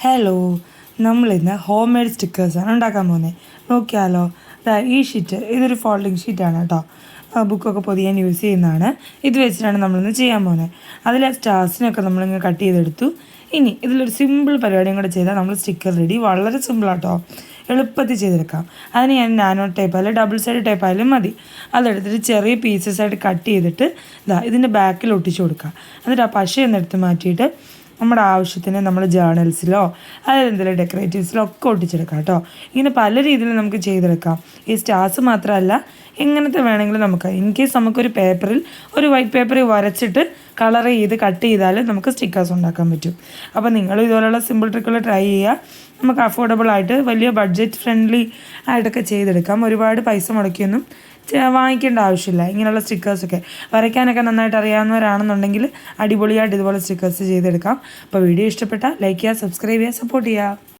Hello, നമ്മളിന്ന് home made സ്റ്റിക്കേഴ്സാണ് ഉണ്ടാക്കാൻ പോകുന്നത്. നോക്കിയാലോ, ഈ ഷീറ്റ് ഇതൊരു ഫോൾഡിങ് ഷീറ്റാണ് കേട്ടോ. ബുക്കൊക്കെ പൊതിയാൻ യൂസ് ചെയ്യുന്നതാണ്. ഇത് വെച്ചിട്ടാണ് നമ്മളിന്ന് ചെയ്യാൻ പോകുന്നത്. അതിലെ സ്റ്റാർസിനൊക്കെ നമ്മളിങ്ങനെ കട്ട് ചെയ്തെടുത്തു. ഇനി ഇതിലൊരു സിമ്പിൾ പരിപാടിയും കൂടെ ചെയ്താൽ നമ്മൾ സ്റ്റിക്കർ റെഡി. വളരെ സിമ്പിളാട്ടോ, എളുപ്പത്തിൽ ചെയ്തെടുക്കാം. അതിന് ഞാൻ നാനോ ടേപ്പ് അല്ലെങ്കിൽ ഡബിൾ സൈഡ് ടേപ്പ് ആയാലും മതി. അതെടുത്തിട്ട് ചെറിയ പീസസ് ആയിട്ട് കട്ട് ചെയ്തിട്ട് ഇതിൻ്റെ ബാക്കിൽ ഒട്ടിച്ചു കൊടുക്കുക. എന്നിട്ട് ആ പശയൊന്ന് എടുത്ത് മാറ്റിയിട്ട് നമ്മുടെ ആവശ്യത്തിന് നമ്മൾ ജേർണൽസിലോ അതെന്തെങ്കിലും ഡെക്കറേറ്റീവ്സിലോ ഒക്കെ ഒട്ടിച്ചെടുക്കാം കേട്ടോ. ഇങ്ങനെ പല രീതിയിൽ നമുക്ക് ചെയ്തെടുക്കാം. ഈ സ്റ്റാർസ് മാത്രമല്ല, എങ്ങനത്തെ വേണമെങ്കിലും നമുക്ക് ഇൻ കേസ് നമുക്കൊരു പേപ്പറിൽ ഒരു വൈറ്റ് പേപ്പറിൽ വരച്ചിട്ട് കളർ ചെയ്ത് കട്ട് ചെയ്താൽ നമുക്ക് സ്റ്റിക്കേഴ്സ് ഉണ്ടാക്കാൻ പറ്റും. അപ്പോൾ നിങ്ങൾ ഇതുപോലുള്ള സിമ്പിൾ ട്രിക്കുകൾ ട്രൈ ചെയ്യുക. നമുക്ക് അഫോർഡബിൾ ആയിട്ട് വലിയ ബഡ്ജറ്റ് ഫ്രണ്ട്ലി ആയിട്ടൊക്കെ ചെയ്തെടുക്കാം. ഒരുപാട് പൈസ മുടക്കിയൊന്നും വാങ്ങിക്കേണ്ട ആവശ്യമില്ല. ഇങ്ങനെയുള്ള സ്റ്റിക്കേഴ്സൊക്കെ വരയ്ക്കാനൊക്കെ നന്നായിട്ട് അറിയാവുന്നവരാണെന്നുണ്ടെങ്കിൽ അടിപൊളിയായിട്ട് ഇതുപോലെ സ്റ്റിക്കേഴ്സ് ചെയ്തെടുക്കാം. അപ്പോൾ വീഡിയോ ഇഷ്ടപ്പെട്ടാൽ ലൈക്ക് ചെയ്യുക, സബ്സ്ക്രൈബ് ചെയ്യുക, സപ്പോർട്ട് ചെയ്യുക.